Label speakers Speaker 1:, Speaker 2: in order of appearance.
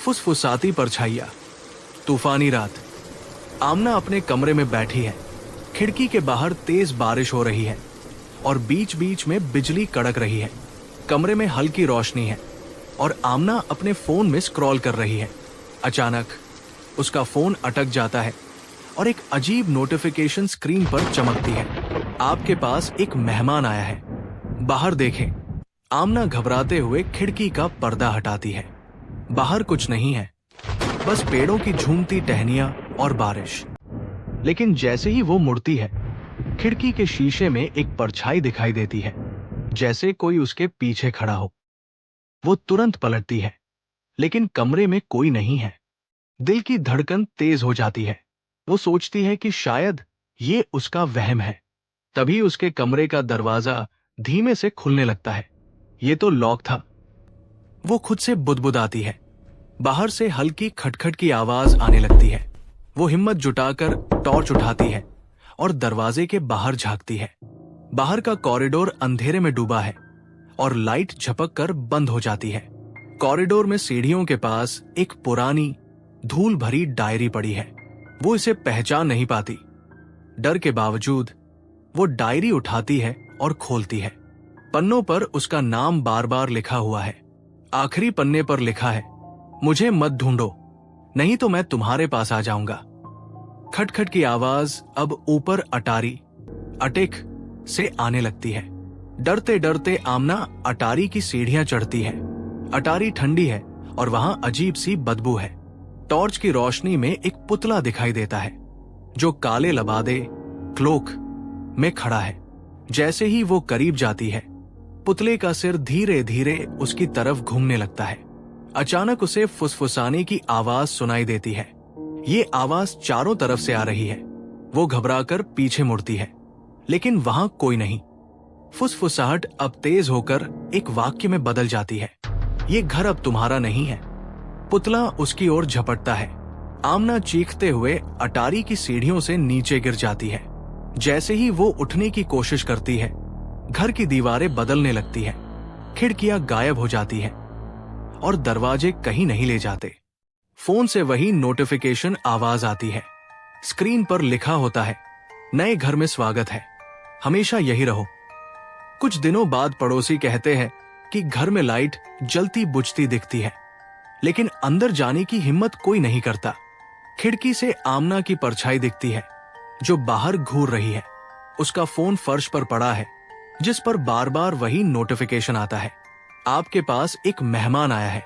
Speaker 1: फुसफुसाती परछाइयां। तूफानी रात। आमना अपने कमरे में बैठी है। खिड़की के बाहर तेज बारिश हो रही है और बीच बीच में बिजली कड़क रही है। कमरे में हल्की रोशनी है और आमना अपने फोन में स्क्रॉल कर रही है। अचानक उसका फोन अटक जाता है और एक अजीब नोटिफिकेशन स्क्रीन पर चमकती है। आपके पास एक मेहमान आया है, बाहर देखें। आमना घबराते हुए खिड़की का पर्दा हटाती है। बाहर कुछ नहीं है, बस पेड़ों की झूमती टहनियां और बारिश। लेकिन जैसे ही वो मुड़ती है, खिड़की के शीशे में एक परछाई दिखाई देती है, जैसे कोई उसके पीछे खड़ा हो। वो तुरंत पलटती है, लेकिन कमरे में कोई नहीं है। दिल की धड़कन तेज हो जाती है। वो सोचती है कि शायद ये उसका वहम है। तभी उसके कमरे का दरवाजा धीमे से खुलने लगता है। ये तो लॉक था। वो खुद से बुदबुदाती है। बाहर से हल्की खटखट की आवाज आने लगती है। वो हिम्मत जुटाकर टॉर्च उठाती है और दरवाजे के बाहर झांकती है। बाहर का कॉरिडोर अंधेरे में डूबा है और लाइट झपक कर बंद हो जाती है। कॉरिडोर में सीढ़ियों के पास एक पुरानी धूल भरी डायरी पड़ी है। वो इसे पहचान नहीं पाती। डर के बावजूद वो डायरी उठाती है और खोलती है। पन्नों पर उसका नाम बार बार लिखा हुआ है। आखिरी पन्ने पर लिखा है, मुझे मत ढूंढो, नहीं तो मैं तुम्हारे पास आ जाऊंगा। खटखट की आवाज अब ऊपर अटेक से आने लगती है। डरते डरते आमना अटारी की सीढ़ियां चढ़ती है। अटारी ठंडी है और वहां अजीब सी बदबू है। टॉर्च की रोशनी में एक पुतला दिखाई देता है जो काले लबादे क्लोक में खड़ा है। जैसे ही वो करीब जाती है, पुतले का सिर धीरे धीरे उसकी तरफ घूमने लगता है। अचानक उसे फुसफुसाने की आवाज सुनाई देती है। ये आवाज चारों तरफ से आ रही है। वो घबराकर पीछे मुड़ती है, लेकिन वहां कोई नहीं। फुसफुसाहट अब तेज होकर एक वाक्य में बदल जाती है, ये घर अब तुम्हारा नहीं है। पुतला उसकी ओर झपटता है। आमना चीखते हुए अटारी की सीढ़ियों से नीचे गिर जाती है। जैसे ही वो उठने की कोशिश करती है, घर की दीवारें बदलने लगती है, खिड़कियां गायब हो जाती हैं और दरवाजे कहीं नहीं ले जाते। फोन से वही नोटिफिकेशन आवाज आती है। स्क्रीन पर लिखा होता है, नए घर में स्वागत है, हमेशा यही रहो। कुछ दिनों बाद पड़ोसी कहते हैं कि घर में लाइट जलती बुझती दिखती है, लेकिन अंदर जाने की हिम्मत कोई नहीं करता। खिड़की से आमना की परछाई दिखती है जो बाहर घूर रही है। उसका फोन फर्श पर पड़ा है, जिस पर बार बार वही नोटिफिकेशन आता है, आपके पास एक मेहमान आया है।